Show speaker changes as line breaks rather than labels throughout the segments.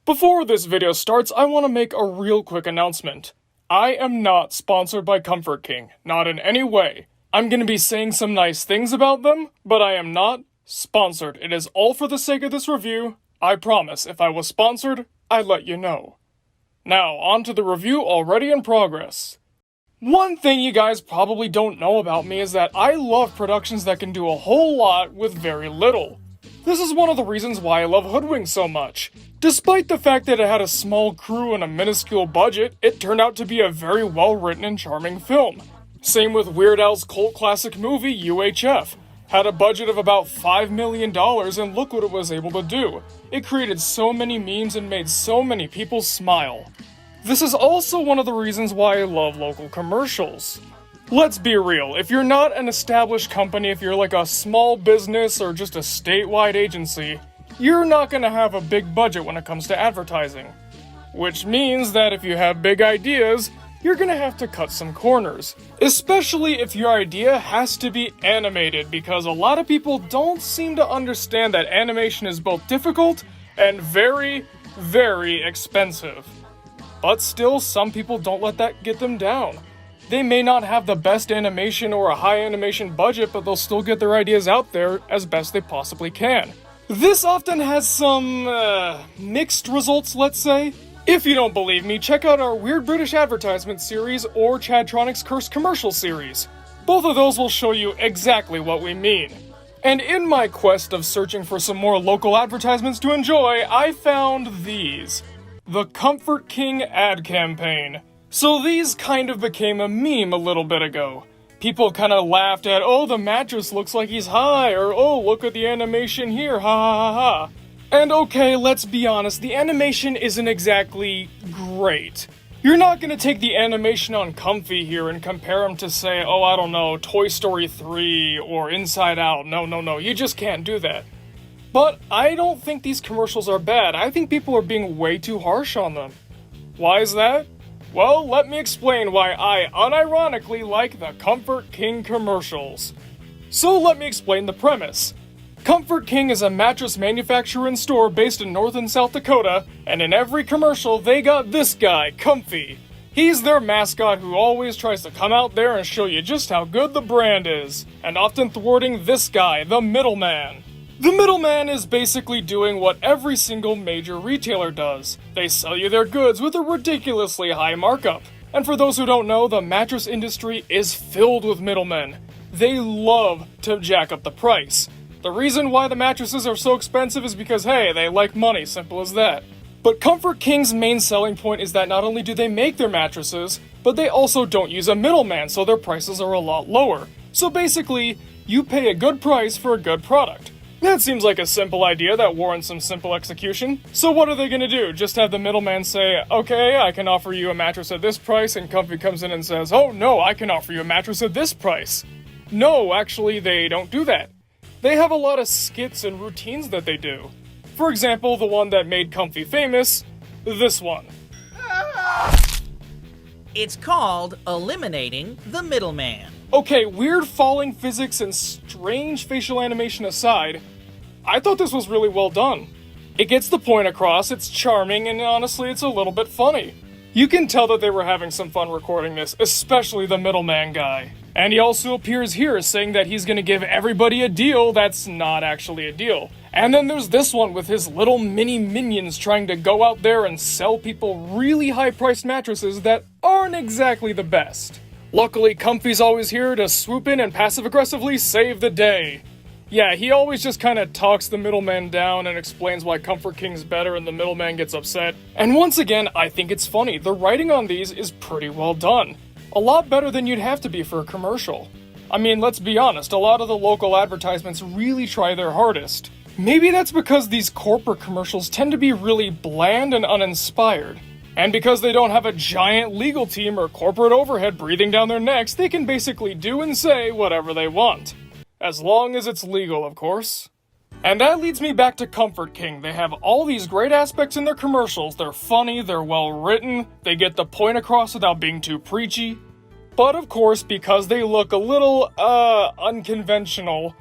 Before this video starts, I want to make a real quick announcement. I am not sponsored by Comfort King, not in any way. I'm going to be saying some nice things about them, but I am not sponsored. It is all for the sake of this review. I promise, if I was sponsored, I'd let you know. Now, on to the review already in progress. One thing you guys probably don't know about me is that I love productions that can do a whole lot with very little. This is one of the reasons why I love Hoodwink so much. Despite the fact that it had a small crew and a minuscule budget, it turned out to be a very well-written and charming film. Same with Weird Al's cult classic movie, UHF. Had a budget of about $5 million and look what it was able to do. It created so many memes and made so many people smile. This is also one of the reasons why I love local commercials. Let's be real, if you're not an established company, if you're like a small business or just a statewide agency, you're not gonna have a big budget when it comes to advertising. Which means that if you have big ideas, you're gonna have to cut some corners. Especially if your idea has to be animated, because a lot of people don't seem to understand that animation is both difficult and very, very expensive. But still, some people don't let that get them down. They may not have the best animation or a high animation budget, but they'll still get their ideas out there as best they possibly can. This often has some, mixed results, let's say. If you don't believe me, check out our Weird British Advertisements series or Chadtronic's Cursed Commercial series. Both of those will show you exactly what we mean. And in my quest of searching for some more local advertisements to enjoy, I found these. The Comfort King ad campaign. So these kind of became a meme a little bit ago. People kind of laughed at, oh, the mattress looks like he's high, or oh, look at the animation here, ha ha ha ha. And okay, let's be honest, the animation isn't exactly great. You're not gonna take the animation on Comfy here and compare them to, say, oh, I don't know, Toy Story 3 or Inside Out. No, you just can't do that. But I don't think these commercials are bad. I think people are being way too harsh on them. Why is that? Well, let me explain why I unironically like the Comfort King commercials. So let me explain the premise. Comfort King is a mattress manufacturer and store based in North and South Dakota, and in every commercial they got this guy, Comfy. He's their mascot who always tries to come out there and show you just how good the brand is, and often thwarting this guy, the middleman. The middleman is basically doing what every single major retailer does. They sell you their goods with a ridiculously high markup. And for those who don't know, the mattress industry is filled with middlemen. They love to jack up the price. The reason why the mattresses are so expensive is because, hey, they like money, simple as that. But Comfort King's main selling point is that not only do they make their mattresses, but they also don't use a middleman, so their prices are a lot lower. So basically, you pay a good price for a good product. That seems like a simple idea that warrants some simple execution. So what are they gonna do? Just have the middleman say, okay, I can offer you a mattress at this price, and Comfy comes in and says, oh no, I can offer you a mattress at this price. No, actually, they don't do that. They have a lot of skits and routines that they do. For example, the one that made Comfy famous, this one.
It's called Eliminating the Middleman.
Okay, weird falling physics and strange facial animation aside, I thought this was really well done. It gets the point across, it's charming, and honestly, it's a little bit funny. You can tell that they were having some fun recording this, especially the middleman guy. And he also appears here saying that he's gonna give everybody a deal that's not actually a deal. And then there's this one with his little mini minions trying to go out there and sell people really high-priced mattresses that aren't exactly the best. Luckily, Comfy's always here to swoop in and passive-aggressively save the day. Yeah, he always just kinda talks the middleman down and explains why Comfort King's better and the middleman gets upset. And once again, I think it's funny. The writing on these is pretty well done. A lot better than you'd have to be for a commercial. I mean, let's be honest, a lot of the local advertisements really try their hardest. Maybe that's because these corporate commercials tend to be really bland and uninspired. And because they don't have a giant legal team or corporate overhead breathing down their necks, they can basically do and say whatever they want. As long as it's legal, of course. And that leads me back to Comfort King. They have all these great aspects in their commercials. They're funny, they're well written, they get the point across without being too preachy. But of course, because they look a little, unconventional,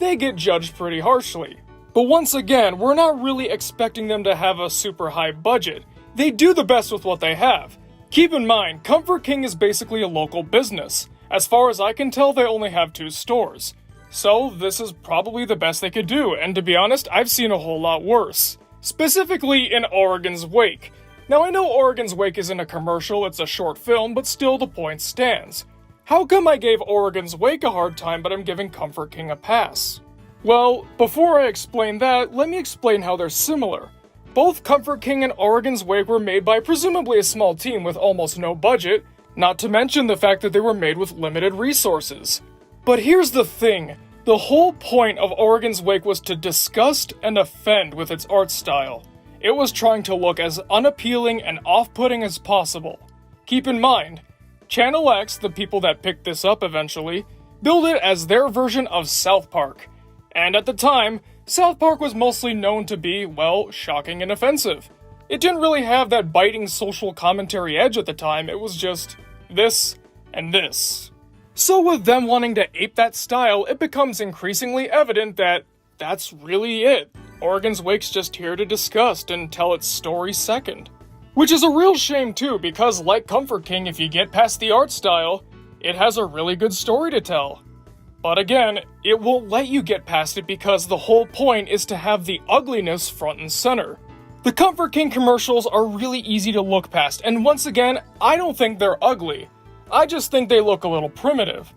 they get judged pretty harshly. But once again, we're not really expecting them to have a super high budget. They do the best with what they have. Keep in mind, Comfort King is basically a local business. As far as I can tell, they only have 2 stores. So this is probably the best they could do, and to be honest, I've seen a whole lot worse. Specifically in Oregon's Wake. Now I know Oregon's Wake isn't a commercial, it's a short film, but still the point stands. How come I gave Oregon's Wake a hard time, but I'm giving Comfort King a pass? Well, before I explain that, let me explain how they're similar. Both Comfort King and Oregon's Wake were made by presumably a small team with almost no budget, not to mention the fact that they were made with limited resources. But here's the thing, the whole point of Oregon's Wake was to disgust and offend with its art style. It was trying to look as unappealing and off-putting as possible. Keep in mind, Channel X, the people that picked this up eventually, billed it as their version of South Park. And at the time, South Park was mostly known to be, well, shocking and offensive. It didn't really have that biting social commentary edge at the time, it was just this and this. So with them wanting to ape that style, it becomes increasingly evident that that's really it. Oregon's Wake's just here to disgust and tell its story second. Which is a real shame too, because like Comfort King, if you get past the art style, it has a really good story to tell. But again, it won't let you get past it because the whole point is to have the ugliness front and center. The Comfort King commercials are really easy to look past, and once again, I don't think they're ugly. I just think they look a little primitive.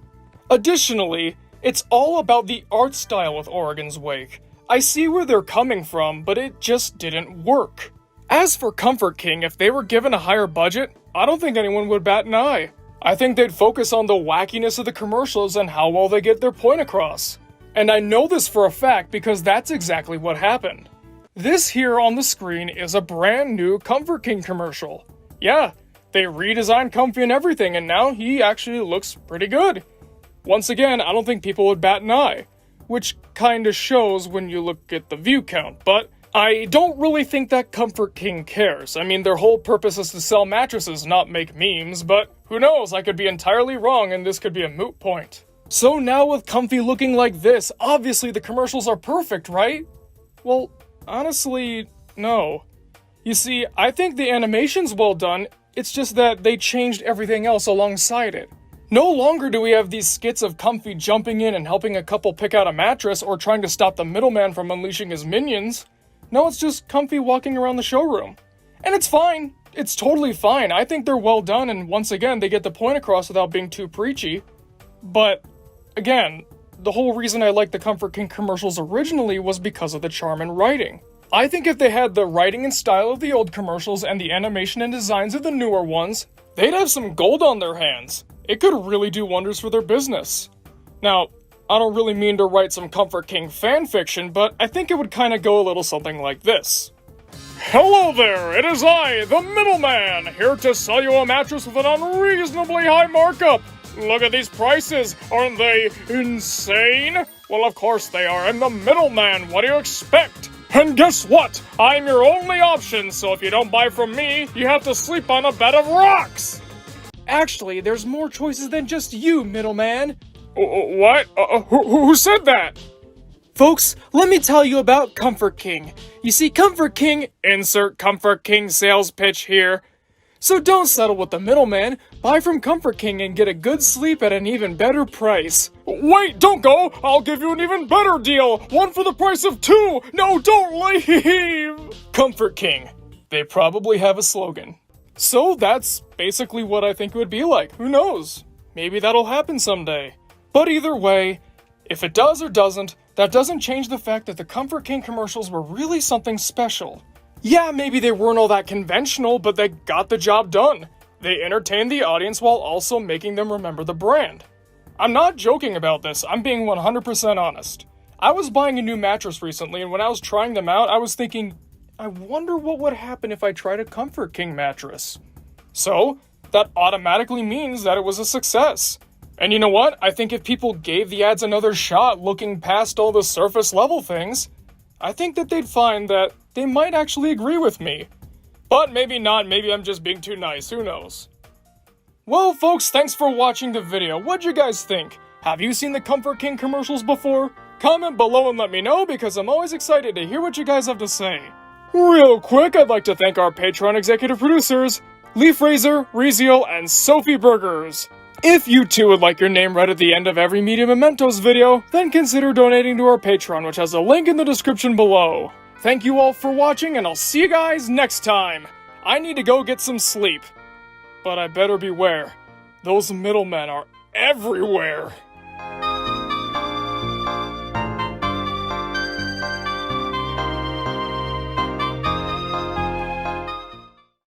Additionally, it's all about the art style with Oregon's Wake. I see where they're coming from, but it just didn't work. As for Comfort King, if they were given a higher budget, I don't think anyone would bat an eye. I think they'd focus on the wackiness of the commercials and how well they get their point across. And I know this for a fact because that's exactly what happened. This here on the screen is a brand new Comfort King commercial. Yeah, they redesigned Comfy and everything, and now he actually looks pretty good. Once again, I don't think people would bat an eye, which kinda shows when you look at the view count, but I don't really think that Comfort King cares. I mean, their whole purpose is to sell mattresses, not make memes, but who knows, I could be entirely wrong and this could be a moot point. So now with Comfy looking like this, obviously the commercials are perfect, right? Well, honestly, no. You see, I think the animation's well done, it's just that they changed everything else alongside it. No longer do we have these skits of Comfy jumping in and helping a couple pick out a mattress or trying to stop the middleman from unleashing his minions. No, it's just Comfy walking around the showroom. And it's fine. It's totally fine. I think they're well done, and once again, they get the point across without being too preachy. But, again, the whole reason I liked the Comfort King commercials originally was because of the charm and writing. I think if they had the writing and style of the old commercials and the animation and designs of the newer ones, they'd have some gold on their hands. It could really do wonders for their business. Now, I don't really mean to write some Comfort King fanfiction, but I think it would kinda go a little something like this. Hello there, it is I, the middleman, here to sell you a mattress with an unreasonably high markup. Look at these prices, aren't they insane? Well, of course they are, I'm the middleman, what do you expect? And guess what? I'm your only option, so if you don't buy from me, you have to sleep on a bed of rocks! Actually, there's more choices than just you, middleman. What? Who said that? Folks, let me tell you about Comfort King. You see, Comfort King, insert Comfort King sales pitch here. So don't settle with the middleman. Buy from Comfort King and get a good sleep at an even better price. Wait, don't go! I'll give you an even better deal! One for the price of two! No, don't leave! Comfort King. They probably have a slogan. So that's basically what I think it would be like. Who knows? Maybe that'll happen someday. But either way, if it does or doesn't, that doesn't change the fact that the Comfort King commercials were really something special. Yeah, maybe they weren't all that conventional, but they got the job done. They entertained the audience while also making them remember the brand. I'm not joking about this, I'm being 100% honest. I was buying a new mattress recently, and when I was trying them out, I was thinking, I wonder what would happen if I tried a Comfort King mattress. So, that automatically means that it was a success. And you know what? I think if people gave the ads another shot looking past all the surface level things, I think that they'd find that they might actually agree with me. But maybe not, maybe I'm just being too nice, who knows. Well folks, thanks for watching the video. What'd you guys think? Have you seen the Comfort King commercials before? Comment below and let me know because I'm always excited to hear what you guys have to say. Real quick, I'd like to thank our Patreon executive producers, Lee Fraser, Rezio, and Sophie Burgers. If you too would like your name read at the end of every Media Mementos video, then consider donating to our Patreon, which has a link in the description below. Thank you all for watching, and I'll see you guys next time. I need to go get some sleep. But I better beware. Those middlemen are everywhere.